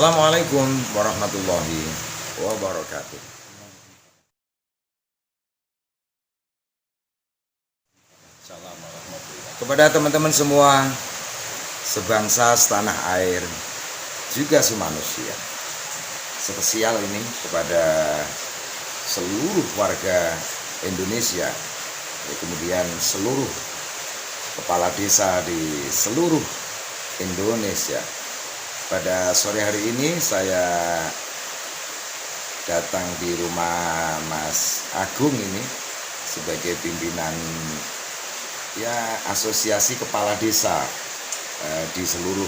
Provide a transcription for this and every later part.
Assalamualaikum warahmatullahi wabarakatuh. Kepada teman-teman semua, sebangsa setanah air, juga semanusia, spesial ini kepada seluruh warga Indonesia, kemudian seluruh kepala desa di seluruh Indonesia. Pada sore hari ini saya datang di rumah Mas Agung ini sebagai pimpinan asosiasi kepala desa di seluruh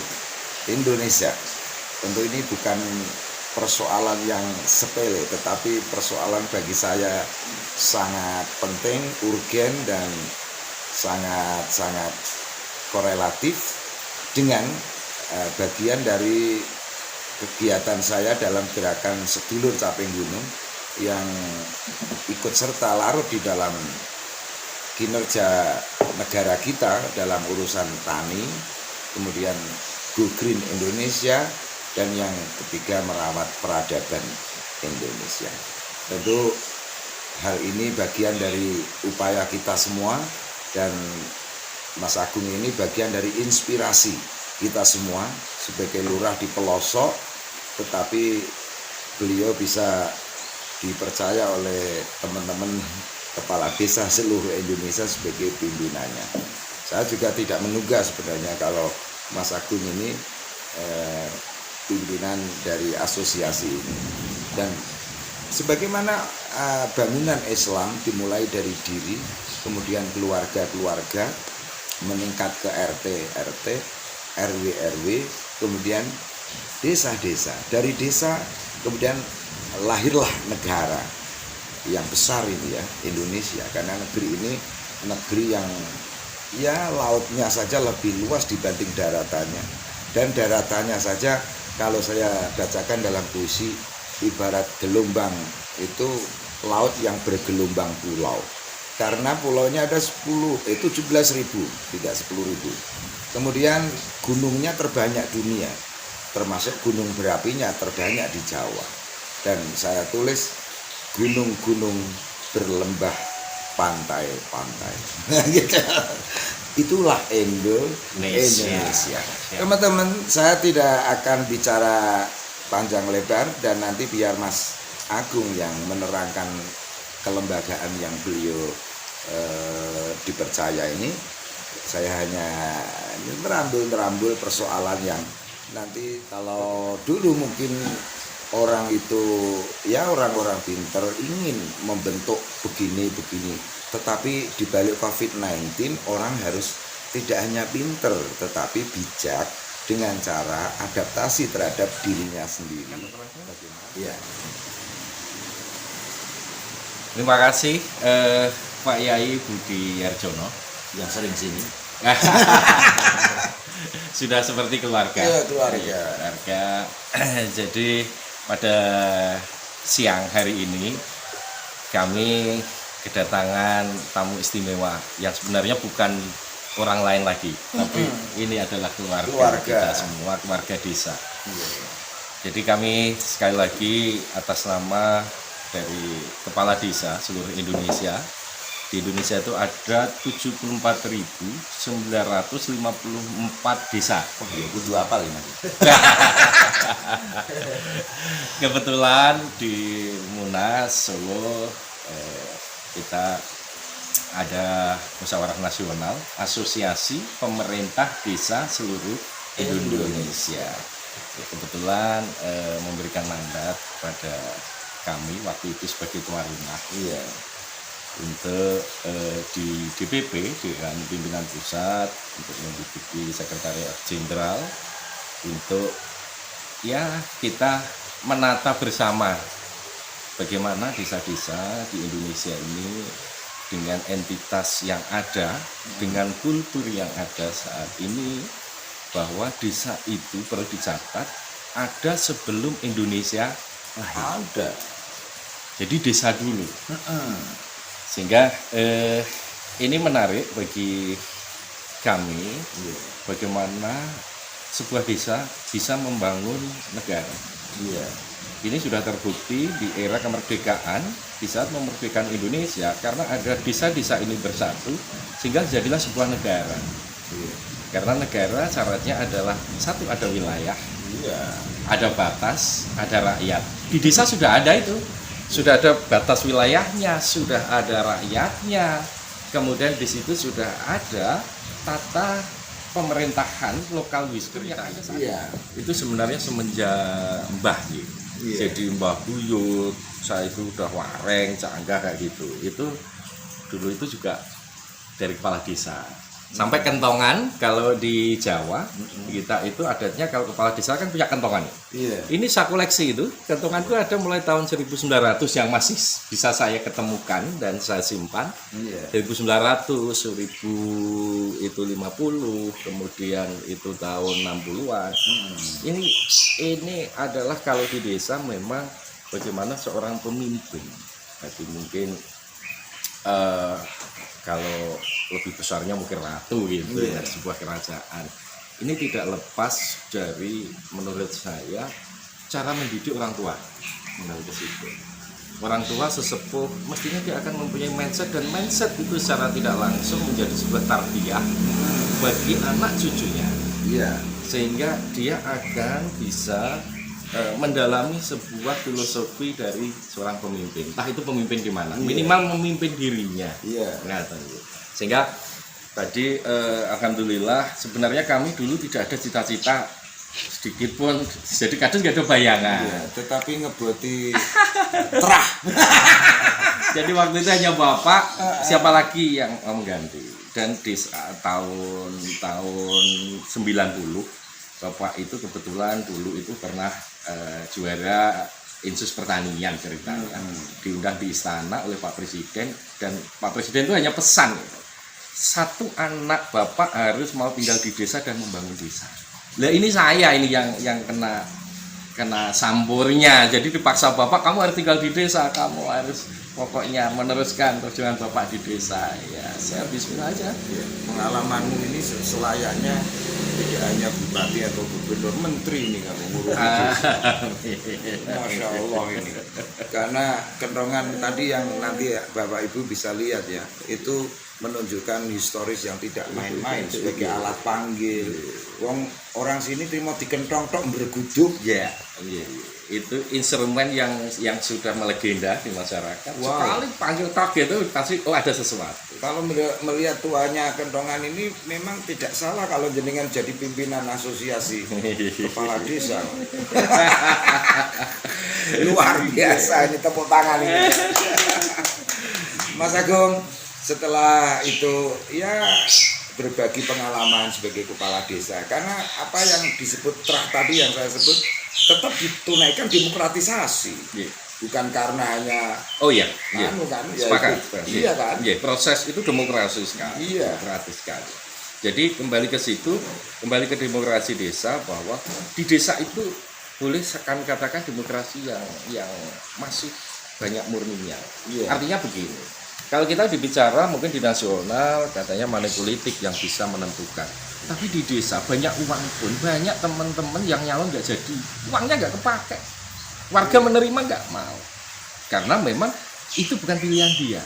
Indonesia. Tentu ini bukan persoalan yang sepele, tetapi persoalan bagi saya sangat penting, urgen, dan sangat korelatif dengan bagian dari kegiatan saya dalam gerakan sedulur caping gunung yang ikut serta larut di dalam kinerja negara kita dalam urusan tani, kemudian Go Green Indonesia, dan yang ketiga merawat peradaban Indonesia. Tentu hal ini bagian dari upaya kita semua, dan Mas Agung ini bagian dari inspirasi kita semua sebagai lurah di pelosok, tetapi beliau bisa dipercaya oleh teman-teman kepala desa seluruh Indonesia sebagai pimpinannya. Saya juga tidak menduga sebenarnya kalau Mas Agung ini pimpinan dari asosiasi ini. Dan sebagaimana bangunan Islam dimulai dari diri, kemudian keluarga-keluarga, meningkat ke RT-RT, RW-RW, kemudian desa-desa. Dari desa kemudian lahirlah negara yang besar ini ya, Indonesia. Karena negeri ini negeri yang lautnya saja lebih luas dibanding daratannya. Dan daratannya saja kalau saya bacakan dalam puisi, ibarat gelombang itu laut yang bergelombang pulau. Karena pulaunya ada 17.000, tidak 10.000. Kemudian gunungnya terbanyak dunia, termasuk gunung berapinya terbanyak di Jawa. Dan saya tulis gunung-gunung berlembah, pantai-pantai. Itulah Indonesia. Teman-teman, saya tidak akan bicara panjang lebar, dan nanti biar Mas Agung yang menerangkan kelembagaan yang beliau dipercaya ini. Saya hanya merambul persoalan yang nanti, kalau dulu mungkin orang itu orang-orang pinter ingin membentuk begini, tetapi di balik COVID-19 orang harus tidak hanya pinter tetapi bijak dengan cara adaptasi terhadap dirinya sendiri. Ya. Terima kasih Pak Yai Budi Yarjono Yang sering sini. Sudah seperti keluarga. Ya, keluarga. Jadi pada siang hari ini kami kedatangan tamu istimewa yang sebenarnya bukan orang lain lagi, tapi ini adalah keluarga kita semua, keluarga desa. Jadi kami sekali lagi atas nama dari kepala desa seluruh Indonesia. Di Indonesia itu ada 74.954 desa. Kudu apa ini? Kebetulan di Munas Solo kita ada musyawarah nasional asosiasi pemerintah desa seluruh Indonesia. Kebetulan memberikan mandat pada kami waktu itu sebagai tuan rumah. Untuk di DPP dengan pimpinan pusat untuk menduduki sekretariat jenderal untuk kita menata bersama bagaimana desa-desa di Indonesia ini dengan entitas yang ada, dengan kultur yang ada saat ini, bahwa desa itu perlu dicatat ada sebelum Indonesia lahir. Jadi desa dulu. Sehingga ini menarik bagi kami bagaimana sebuah desa bisa membangun negara. Iya. Ini sudah terbukti di era kemerdekaan, di saat memerdekakan Indonesia, karena ada desa-desa ini bersatu sehingga jadilah sebuah negara. Iya. Karena negara syaratnya adalah satu, ada wilayah, Iya. ada batas, ada rakyat. Di desa sudah ada itu, sudah ada batas wilayahnya, sudah ada rakyatnya. Kemudian di situ sudah ada tata pemerintahan lokal wisdom yang ada saat Iya. itu sebenarnya semenjak Mbah gitu. Iya. Jadi Mbah Buyut, saya itu udah wareng, canggah kayak gitu. Itu dulu itu juga dari kepala desa. Sampai kentongan, kalau di Jawa kita itu adatnya kalau kepala desa kan punya kentongan. Iya. Ini saya koleksi itu, kentonganku ada mulai tahun 1900 yang masih bisa saya ketemukan dan saya simpan. Iya. 1900, 1050, kemudian itu tahun 60-an. Ini adalah kalau di desa memang bagaimana seorang pemimpin. Jadi mungkin kalau lebih besarnya mungkin ratu gitu ya, sebuah kerajaan. Ini tidak lepas dari menurut saya cara mendidik orang tua. Menurut situ. Orang tua sesepuh mestinya dia akan mempunyai mindset, dan mindset itu secara tidak langsung menjadi sebuah tarbiyah bagi anak cucunya. Iya. Sehingga dia akan bisa mendalami sebuah filosofi dari seorang pemimpin. Entah itu pemimpin di mana, minimal memimpin dirinya. Iya. Nah, sehingga tadi alhamdulillah sebenarnya kami dulu tidak ada cita-cita sedikit pun, jadi kadang nggak ada bayangan. Iya, tetapi ngeboti terah. Jadi waktu itu hanya bapak, siapa lagi yang mengganti. Dan di tahun 90 bapak itu kebetulan dulu itu pernah juara Insus Pertanian ceritanya, diundang di istana oleh Pak Presiden, dan Pak Presiden itu hanya pesan, satu anak bapak harus mau tinggal di desa dan membangun desa. Lah ini saya ini yang kena samburnya, jadi dipaksa bapak, kamu harus tinggal di desa, kamu harus pokoknya meneruskan perjuangan bapak di desa. Ya saya bismillah aja. Pengalamanmu ini selayaknya tidak hanya bupati atau gubernur, menteri ini kamu ngurusi desa. Masya Allah ini. Karena kentongan tadi yang nanti Bapak Ibu bisa lihat ya, itu menunjukkan historis yang tidak main-main sebagai alat panggil. Orang sini terima dikentong tok berguduk. Ya, itu instrumen yang sudah melegenda di masyarakat. Wow. Sekali panggil tok itu pasti ada sesuatu. Kalau melihat tuanya kentongan ini memang tidak salah kalau jenengan jadi pimpinan asosiasi kepala desa. Luar biasa ini, tepuk tangan ini. Mas Agung, setelah itu ya berbagi pengalaman sebagai kepala desa, karena apa yang disebut terah tadi yang saya sebut tetap ditunaikan demokratisasi. Bukan karena hanya kan, sepakat. Iya kan? Iya, proses itu demokrasi sekali. Iya. Demokratis sekali. Jadi kembali ke situ, kembali ke demokrasi desa, bahwa di desa itu boleh kami katakan demokrasi yang masih banyak murninya. Iya. Artinya begini, kalau kita dibicara mungkin di nasional katanya money politik yang bisa menentukan, tapi di desa banyak uang pun, banyak teman-teman yang nyalon nggak jadi, uangnya nggak kepake, warga menerima nggak mau, karena memang itu bukan pilihan dia.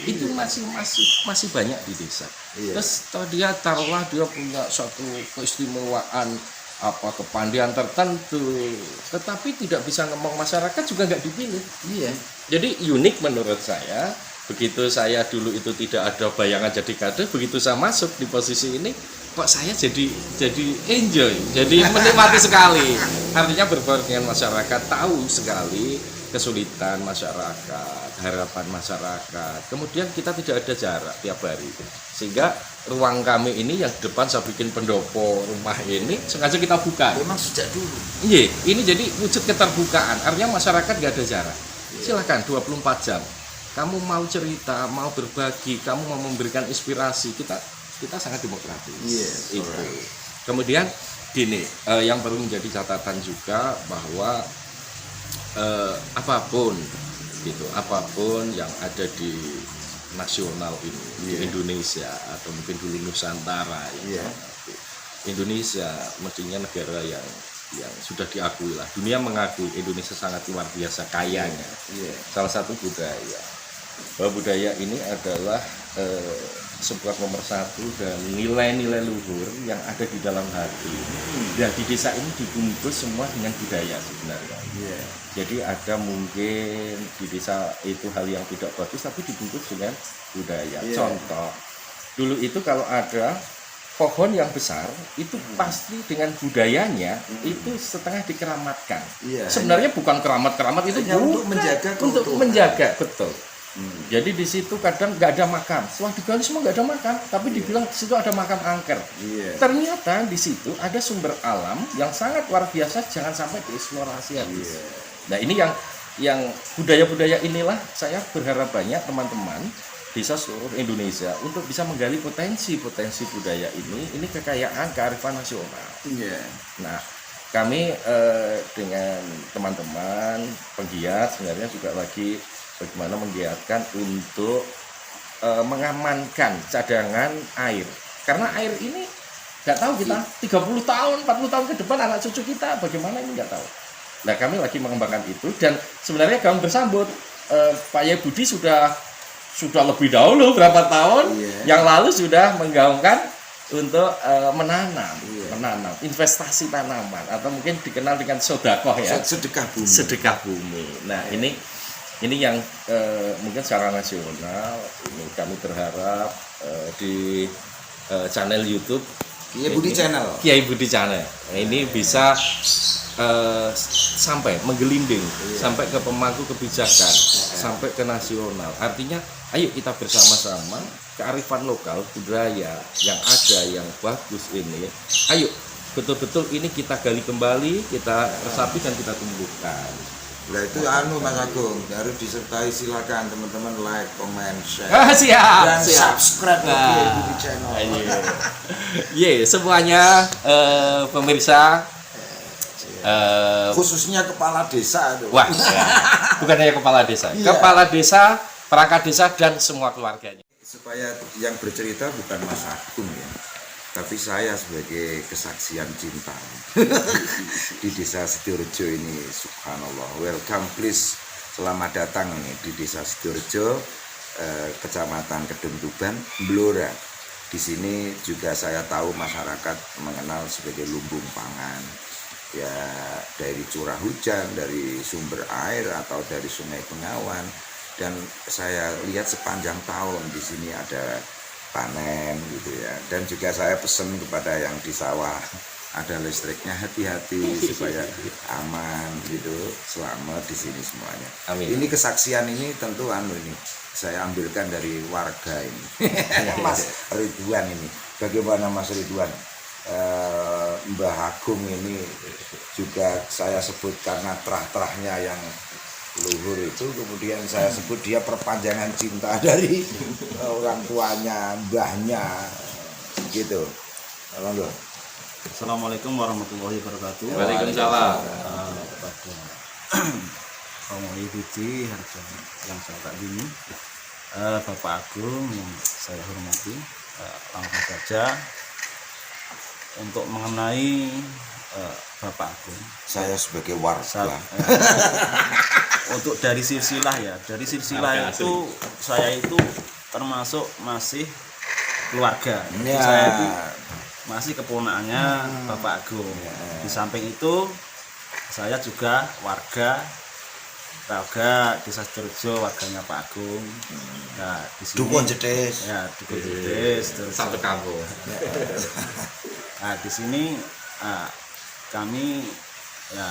Itu masih banyak di desa. Iya. Terus dia taruhlah dia punya suatu keistimewaan apa kepandian tertentu, tetapi tidak bisa ngomong, masyarakat juga nggak dipilih. Iya. Jadi unik menurut saya. Begitu saya dulu itu tidak ada bayangan jadi kader, begitu saya masuk di posisi ini, kok saya jadi enjoy, jadi menikmati sekali. Artinya berbaur dengan masyarakat, tahu sekali kesulitan masyarakat, harapan masyarakat. Kemudian kita tidak ada jarak tiap hari, sehingga ruang kami ini yang di depan saya bikin pendopo rumah ini sengaja kita buka. Memang sejak dulu. Iya, ini jadi wujud keterbukaan. Artinya masyarakat nggak ada jarak. Silakan 24 jam. Kamu mau cerita, mau berbagi, kamu mau memberikan inspirasi, kita sangat demokratis. Yes, itu. alright. Kemudian gini, yang perlu menjadi catatan juga bahwa apapun yang ada di nasional ini, di Indonesia atau mungkin dulu Nusantara, Indonesia mestinya negara yang sudah diakui lah. Dunia mengakui Indonesia sangat luar biasa kayanya. Salah satu budaya. Bahwa budaya ini adalah sebuah nomor satu dan nilai-nilai luhur yang ada di dalam hati. Dan di desa ini dibungkus semua dengan budaya sebenarnya. Jadi ada mungkin di desa itu hal yang tidak bagus tapi dibungkus dengan budaya. Contoh, dulu itu kalau ada pohon yang besar itu pasti dengan budayanya itu setengah dikeramatkan. Sebenarnya bukan keramat-keramat itu untuk menjaga untuk menjaga, betul. Jadi di situ kadang nggak ada makam. Setelah digali semua nggak ada makam, tapi dibilang di situ ada makam angker. Ternyata di situ ada sumber alam yang sangat luar biasa, jangan sampai dieksplorasi habis. Nah ini yang budaya-budaya inilah saya berharap banyak teman-teman desa seluruh Indonesia untuk bisa menggali potensi budaya ini kekayaan kearifan nasional. Nah kami dengan teman-teman penggiat sebenarnya juga lagi bagaimana menggiatkan untuk mengamankan cadangan air, karena air ini nggak tahu kita 30 tahun 40 tahun ke depan anak cucu kita bagaimana ini nggak tahu. Nah kami lagi mengembangkan itu dan sebenarnya kami bersambut Pak Yai Budi sudah lebih dahulu berapa tahun yang lalu sudah menggaungkan untuk menanam investasi tanaman atau mungkin dikenal dengan sodakoh ya, sedekah bumi. Nah ini yang mungkin secara nasional ini kami berharap di channel YouTube Kiai Budi Channel ini bisa sampai menggelinding sampai ke pemangku kebijakan sampai ke nasional. Artinya ayo kita bersama-sama kearifan lokal budaya yang ada yang bagus ini, ayo betul-betul ini kita gali kembali, kita resapi dan kita tumbuhkan. Nah itu Mas Agung harus disertai, silakan teman-teman like, comment, share, siap, dan subscribe Kiai Budi Channel. Semuanya pemirsa khususnya kepala desa itu. Bukan hanya kepala desa, kepala desa, perangkat desa dan semua keluarganya. Supaya yang bercerita bukan Mas Agung ya, tapi saya sebagai kesaksian cinta di desa Sidorejo ini. Subhanallah, welcome please, selamat datang nih di desa Sidorejo, kecamatan Kedung Tuban, Blora. Di sini juga saya tahu masyarakat mengenal sebagai lumbung pangan ya, dari curah hujan, dari sumber air atau dari Sungai Bengawan. Dan saya lihat sepanjang tahun di sini ada panen gitu ya, dan juga saya pesan kepada yang di sawah ada listriknya, hati-hati supaya aman gitu selama di sini semuanya. Amin. Ini kesaksian ini tentu ini saya ambilkan dari warga ini. Mas Ridwan ini, bagaimana Mas Ridwan? Mbah Agung ini juga saya sebut karena terah-terahnya yang luhur itu, kemudian saya sebut dia perpanjangan cinta dari orang tuanya, mbahnya gitu. Assalamualaikum warahmatullahi wabarakatuh. Waalaikumsalam. Pada Om Budi Harjo yang saya tak ini, Bapak Agung yang saya hormati, langsung saja untuk mengenai Bapak Agung. Saya sebagai warga. Untuk dari silsilah ya, dari silsilah itu saya itu termasuk masih keluarga. Saya itu masih keponakannya Bapak Agung. Di samping itu saya juga warga desa Sidorejo, warganya Pak Agung. Nah, di sini Dukun Jedes. Ya, Dukun Jedes satu kampung. Nah, di sini kami ya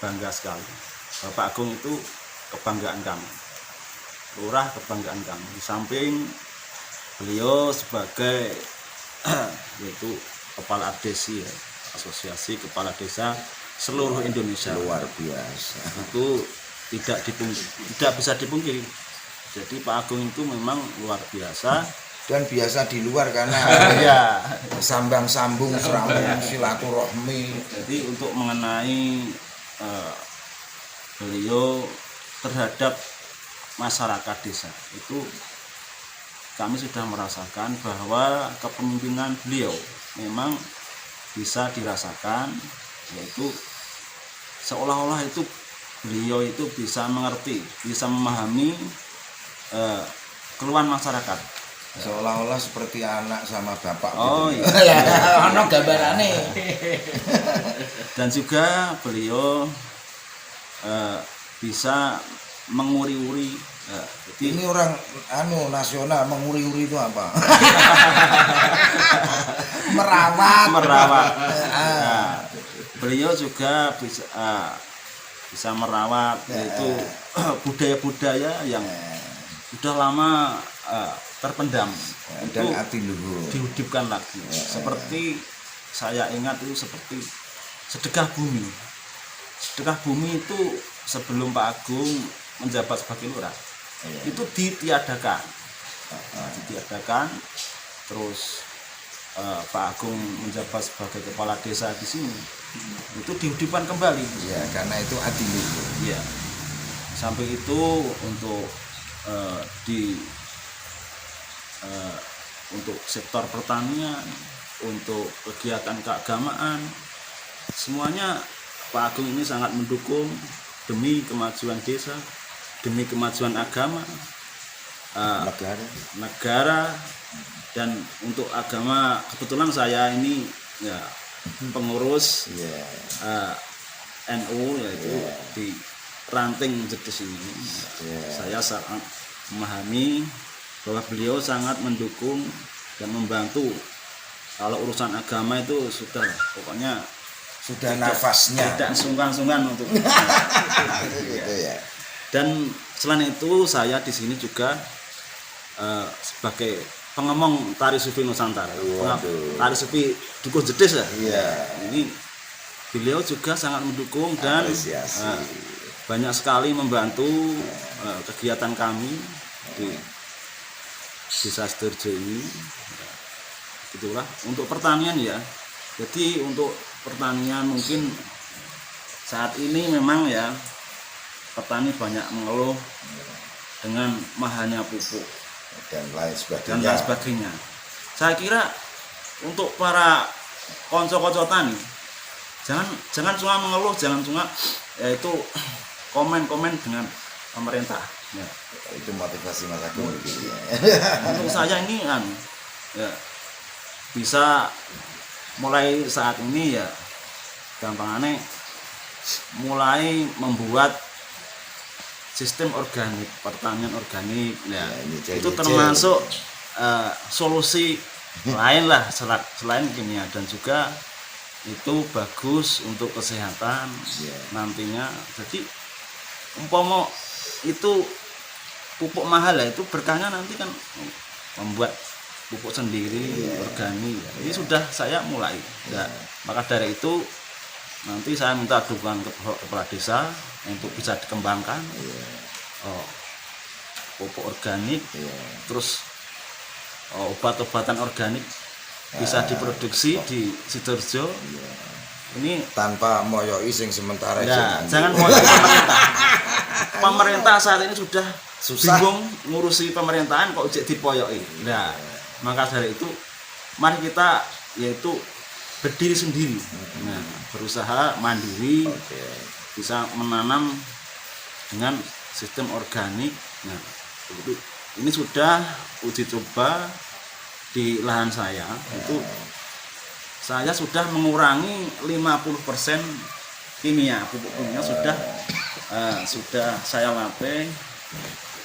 bangga sekali. Bapak Agung itu kebanggaan kami, lurah kebanggaan kami. Di samping beliau sebagai yaitu kepala ADESI ya, Asosiasi Kepala Desa seluruh Indonesia, luar biasa. Itu tidak bisa dipungkiri. Jadi Pak Agung itu memang luar biasa dan biasa di luar karena sambung serambung silaturahmi. Jadi untuk mengenai beliau terhadap masyarakat desa itu kami sudah merasakan bahwa kepemimpinan beliau memang bisa dirasakan, yaitu seolah-olah itu beliau itu bisa mengerti, bisa memahami keluhan masyarakat. Seolah-olah seperti anak sama bapak Oh gitu. iya. Ono gambarane. Dan juga beliau bisa menguri-uri. Jadi Ini orang nasional menguri-uri itu apa? Merawat. Nah, beliau juga bisa merawat yaitu budaya-budaya yang sudah lama terpendam Dan itu hati luhur. dihidupkan lagi. Seperti saya ingat itu seperti sedekah bumi. Sedekah bumi itu sebelum Pak Agung menjabat sebagai lurah itu ditiadakan. Terus Pak Agung menjabat sebagai kepala desa di sini itu dihidupkan kembali. Ya, karena itu hati luhur. Iya. Sampai itu untuk untuk sektor pertanian, untuk kegiatan keagamaan, semuanya Pak Agung ini sangat mendukung demi kemajuan desa, demi kemajuan agama, negara, dan untuk agama kebetulan saya ini ya pengurus NU yaitu di ranting Jedes ini. Saya sangat memahami bahwa beliau sangat mendukung dan membantu. Kalau urusan agama itu sudah pokoknya Sudah nafasnya. tidak sungkan-sungkan untuk Gitu ya. Dan selain itu saya di sini juga sebagai pengemong tari sufi Nusantara. Waduh. Tari sufi Dukuh Jedes ya. Iya. Ini beliau juga sangat mendukung dan Apresiasi. banyak sekali membantu kegiatan kami di Desa Sidoarjo ini. Itulah untuk pertanian ya. Jadi untuk pertanian mungkin saat ini memang ya petani banyak mengeluh dengan mahalnya pupuk Dan lain dan lain sebagainya. sebagainya. Saya kira untuk para konco-konco tani jangan cuma mengeluh, jangan cuma yaitu komen-komen dengan pemerintah. Ya. Itu motivasi Mas Agung gitu ya. Untuk saya ini kan ya bisa mulai saat ini ya gampangannya mulai membuat sistem organik, pertanian organik ya, ini itu nyicil. termasuk solusi lain lah selain kimia, dan juga itu bagus untuk kesehatan nantinya. Jadi umpama itu pupuk mahal ya, itu berkahnya nanti kan membuat pupuk sendiri organik. Ini sudah saya mulai ya. Maka dari itu nanti saya minta dukungan ke kepala desa untuk bisa dikembangkan pupuk organik, terus obat-obatan organik bisa diproduksi di Sidoarjo. Ini Tanpa moyoi sing sementara ya, jangan mau pemerintah saat ini sudah Susah. bingung ngurusi pemerintahan kok ujek dipoyoki. Nah, maka dari itu mari kita yaitu berdiri sendiri. Nah, berusaha mandiri, bisa menanam dengan sistem organik. Nah, ini sudah uji coba di lahan saya. Itu saya sudah mengurangi 50% kimia, pupuk kimia sudah saya latih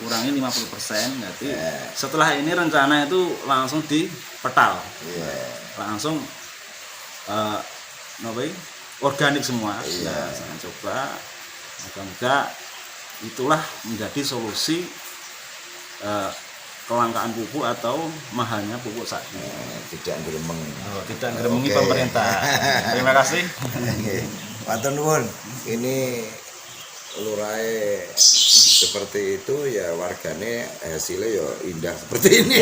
kurangi 50%. Jadi setelah ini rencana itu langsung dipetal, langsung organik semua. Nah, saya coba, moga-moga itulah menjadi solusi kelangkaan pupuk atau mahalnya pupuk saat ini. tidak geremeng. Tidak ngeremengi pemerintah. Terima kasih. Matur nuwun. Ini lurahe seperti itu ya, wargane hasilnya ya indah seperti ini.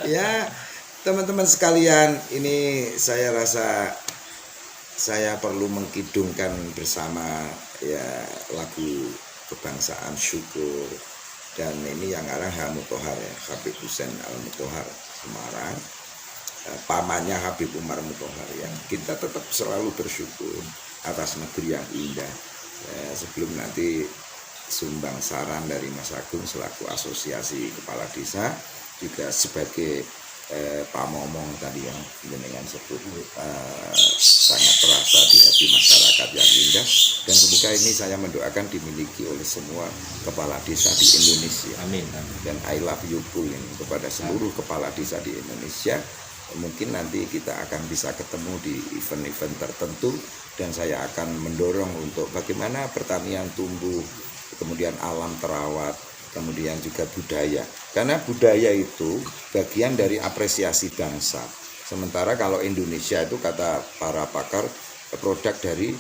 Ya, teman-teman sekalian, ini saya rasa saya perlu mengkidungkan bersama ya lagu kebangsaan Syukur, dan ini yang ngarang H. Muthohar ya, Habib Hussein Al Muthohar Semarang. pamannya Habib Umar Mutahar, yang kita tetap selalu bersyukur atas negeri yang indah. Sebelum nanti sumbang saran dari Mas Agung selaku asosiasi kepala desa, juga sebagai pamomong tadi yang dengan sebut, sangat terasa di hati masyarakat yang indah, dan semoga ini saya mendoakan dimiliki oleh semua kepala desa di Indonesia. Amin. Dan I love you pulling kepada seluruh kepala desa di Indonesia. Mungkin nanti kita akan bisa ketemu di event-event tertentu, dan saya akan mendorong untuk bagaimana pertanian tumbuh, kemudian alam terawat, kemudian juga budaya. Karena budaya itu bagian dari apresiasi bangsa. Sementara kalau Indonesia itu kata para pakar produk dari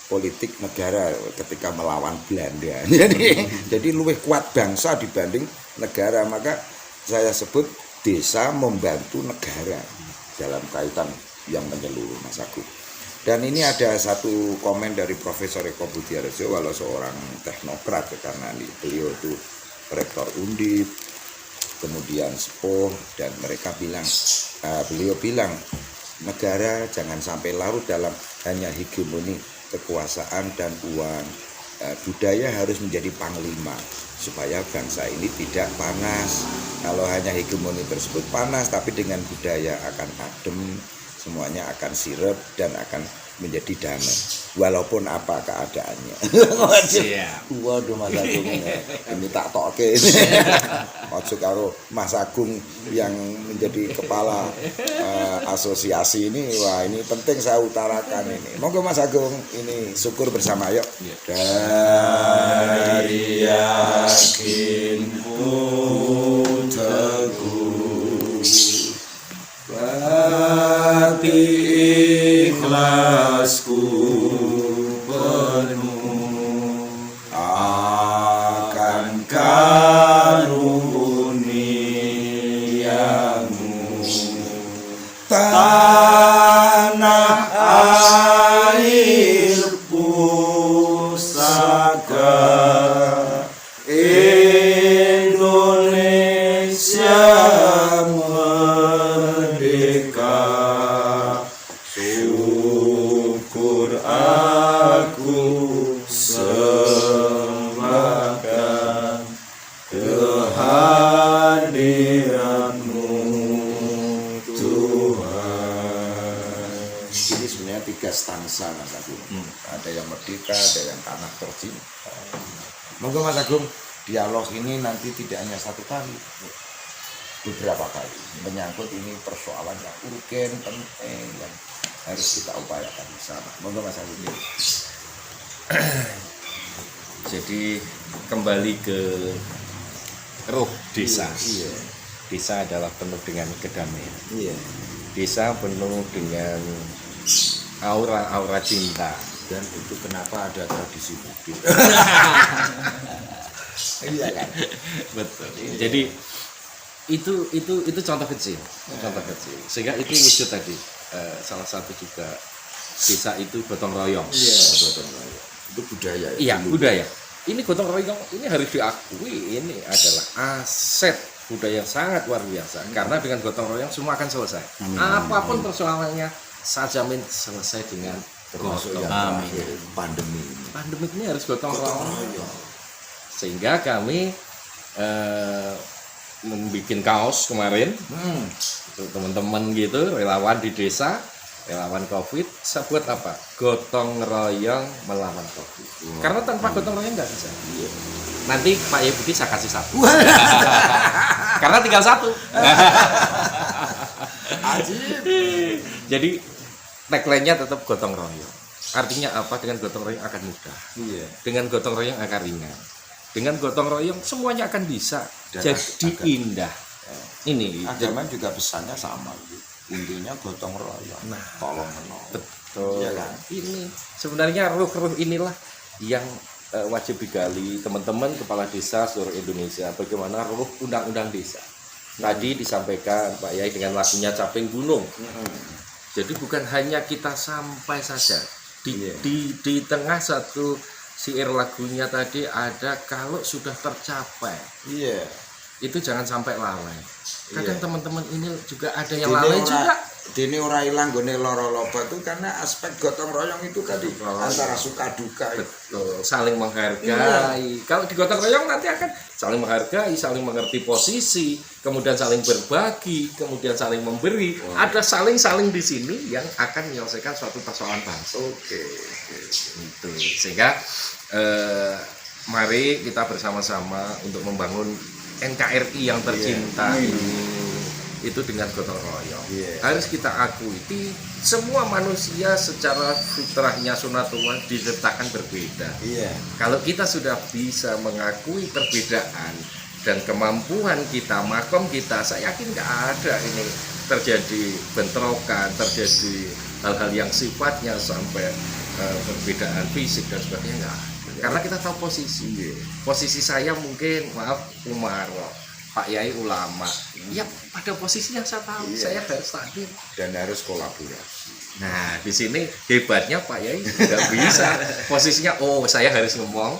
politik negara ketika melawan Belanda. Jadi lebih kuat bangsa dibanding negara. Maka saya sebut desa membantu negara dalam kaitan yang menyeluruh, Mas Agung. Dan ini ada satu komen dari Profesor Eko Budiarjo, walau seorang teknokrat, karena beliau itu rektor Undip, kemudian sepuh, dan mereka bilang, beliau bilang, negara jangan sampai larut dalam hanya hegemoni kekuasaan dan uang. Budaya harus menjadi panglima supaya bangsa ini tidak panas. Kalau hanya hegemoni tersebut panas, tapi dengan budaya akan adem, semuanya akan sirep dan akan menjadi damai walaupun apa keadaannya. Waduh, Mas Agung ini tak toke. Ojo karo Mas Agung yang menjadi kepala asosiasi ini. Wah, ini penting saya utarakan ini. Monggo Mas Agung, ini syukur bersama, yuk. Dari yakinku teguh, hati ikhlasku penuh akan karuniamu, tanah air pusaka Indonesia merdeka. Syukur aku sembahkan kehadiranmu Tuhan. Ini sebenarnya 3 stansa, Mas Agung. Ada yang merdeka, ada yang tanah tercinta. Monggo Mas Agung, dialog ini nanti tidak hanya 1 kali, beberapa kali, menyangkut ini persoalan yang urgen, penting, yang harus kita upayakan bersama. Monggo Mas Agung. Jadi kembali ke roh desa. Iya. Desa adalah penuh dengan kedamaian. Iya. Desa penuh dengan aura-aura cinta. Dan itu kenapa ada tradisi bukit. Iya kan? Betul. Jadi itu contoh kecil, sehingga itu wujud tadi. Salah satu juga desa itu gotong royong. Iya, gotong royong. Itu budaya. Iya, budaya. Ini gotong royong ini harus diakui, ini adalah aset budaya yang sangat luar biasa. Karena dengan gotong royong semua akan selesai. Apapun persoalannya, saya jamin selesai dengan termasuk yang pandemi. Pandemi ini harus gotong royong. Sehingga kami membuat kaos kemarin untuk teman-teman gitu, relawan di desa, relawan COVID. Saya buat apa? Gotong royong melawan COVID. Karena tanpa gotong royong nggak bisa. Nanti Pak Yebudi saya kasih 1. Karena tinggal 1. Jadi tagline-nya tetap gotong royong. Artinya apa? Dengan gotong royong akan mudah. Dengan gotong royong akan ringan. Dengan gotong royong semuanya akan bisa jadi indah. Ini agama juga pesannya sama, intinya gotong royong, tolong menolong. Betul. Ya kan? Ini sebenarnya ruh-ruh inilah yang wajib digali teman-teman kepala desa seluruh Indonesia. Bagaimana ruh undang-undang desa. Tadi disampaikan Pak Yai dengan lagunya Caping Gunung. Jadi bukan hanya kita sampai saja di tengah satu syair lagunya tadi ada kalau sudah tercapai. itu jangan sampai lalai. Kadang Iya. teman-teman ini juga ada yang lalai juga. Dene ora ilang gone lara loba itu karena aspek gotong royong itu tadi antara suka duka itu. Betul, saling menghargai. Kalau di gotong royong nanti akan saling menghargai, saling mengerti posisi, kemudian saling berbagi, kemudian saling memberi. Ada saling-saling di sini yang akan menyelesaikan suatu persoalan bangsa. Oke. Itu sehingga mari kita bersama-sama untuk membangun NKRI yang tercinta ini itu dengan gotong royong. Harus kita akui semua manusia secara fitrahnya sunatullah diciptakan berbeda. Iya. Kalau kita sudah bisa mengakui perbedaan dan kemampuan kita, makom kita, saya yakin nggak ada ini terjadi bentrokan, terjadi hal-hal yang sifatnya sampai perbedaan fisik dan sebagainya nggak ada. Karena kita tahu posisi. Posisi saya mungkin, maaf Umar, Pak Yai ulama. Ya pada posisi yang saya tahu, saya harus hadir Dan harus kolaborasi. Nah, di sini hebatnya Pak Yai tidak bisa posisinya. Oh, saya harus ngomong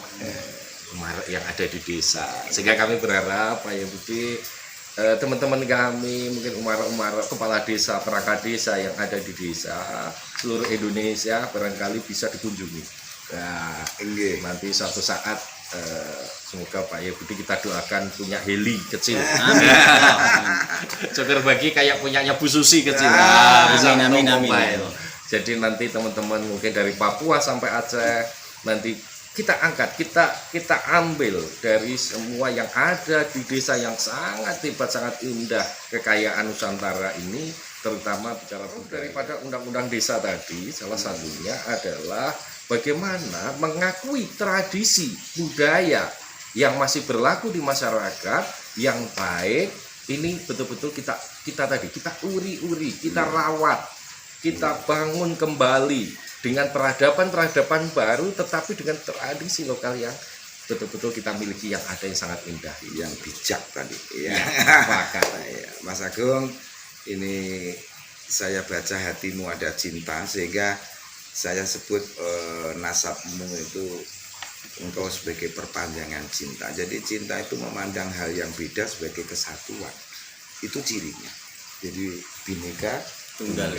yang ada di desa. Sehingga kami berharap Pak Yai Budi, teman-teman kami, mungkin umara-umara kepala desa, perangkat desa yang ada di desa seluruh Indonesia barangkali bisa dikunjungi. Nah, nanti suatu saat semoga Pak Yai Budi kita doakan punya heli kecil. Syukur bagi kayak punyanya Bu Susi kecil. Bisa amin. mobile. Jadi nanti teman-teman mungkin dari Papua sampai Aceh nanti kita angkat, kita ambil dari semua yang ada di desa yang sangat hebat, sangat indah kekayaan Nusantara ini, terutama bicara daripada undang-undang desa tadi, salah satunya adalah bagaimana mengakui tradisi budaya yang masih berlaku di masyarakat yang baik. Ini betul-betul kita uri-uri, kita rawat, kita bangun kembali dengan peradaban baru, tetapi dengan tradisi lokal yang betul-betul kita miliki, yang ada yang sangat indah, Yang bijak tadi. Iya. Pakat. Mas Agung, ini saya baca hatimu ada cinta, sehingga saya sebut nasabmu itu engkau sebagai perpanjangan cinta. Jadi cinta itu memandang hal yang beda sebagai kesatuan. Itu cirinya. Jadi Bhinneka Tunggal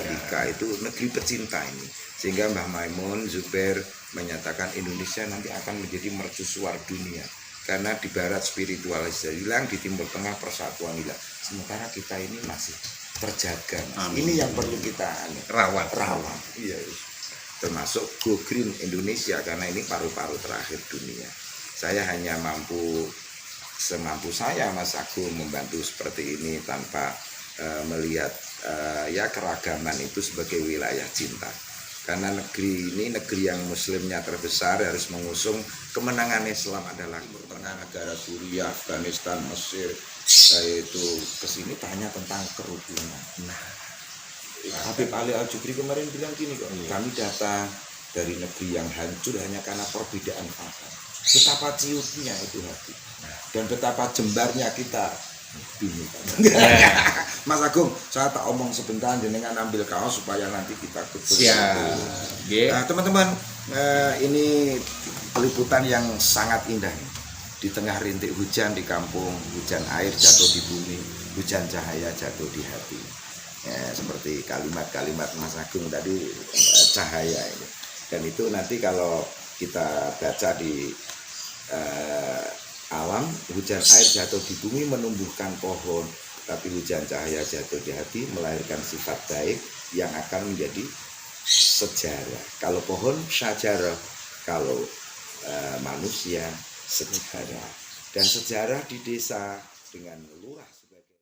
Ika itu negeri pecinta ini. Sehingga Mbah Maimun Zubair menyatakan Indonesia nanti akan menjadi mercusuar dunia. Karena di barat spiritualis hilang, di timur tengah persatuan hilang. Sementara kita ini masih terjaga. Ini yang perlu kita rawat. Iya. Termasuk Go Green Indonesia, karena ini paru-paru terakhir dunia. Saya hanya semampu saya, Mas Agung, membantu seperti ini tanpa melihat keragaman itu sebagai wilayah cinta. Karena negeri ini negeri yang muslimnya terbesar, harus mengusung kemenangan Islam adalah pernah negara Suriah, Afghanistan, Mesir itu kesini tanya tentang kerukunan. Nah, Habib Ali Al-Jubri kemarin bilang gini kok, kami datang dari negeri yang hancur hanya karena perbedaan paham. Betapa ciutnya itu hati dan betapa jembarnya kita. Mas Agung, saya tak omong sebentar, jenengan ambil kaos supaya nanti kita Siap. Nah, teman-teman, ini peliputan yang sangat indah. Di tengah rintik hujan di kampung, hujan air jatuh di bumi, hujan cahaya jatuh di hati. Seperti kalimat-kalimat Mas Agung tadi, cahaya ini. Dan itu nanti kalau kita baca di alam, hujan air jatuh di bumi menumbuhkan pohon, tapi hujan cahaya jatuh di hati melahirkan sifat baik yang akan menjadi sejarah. Kalau pohon syajarah, kalau manusia sejarah. Dan sejarah di desa dengan luas.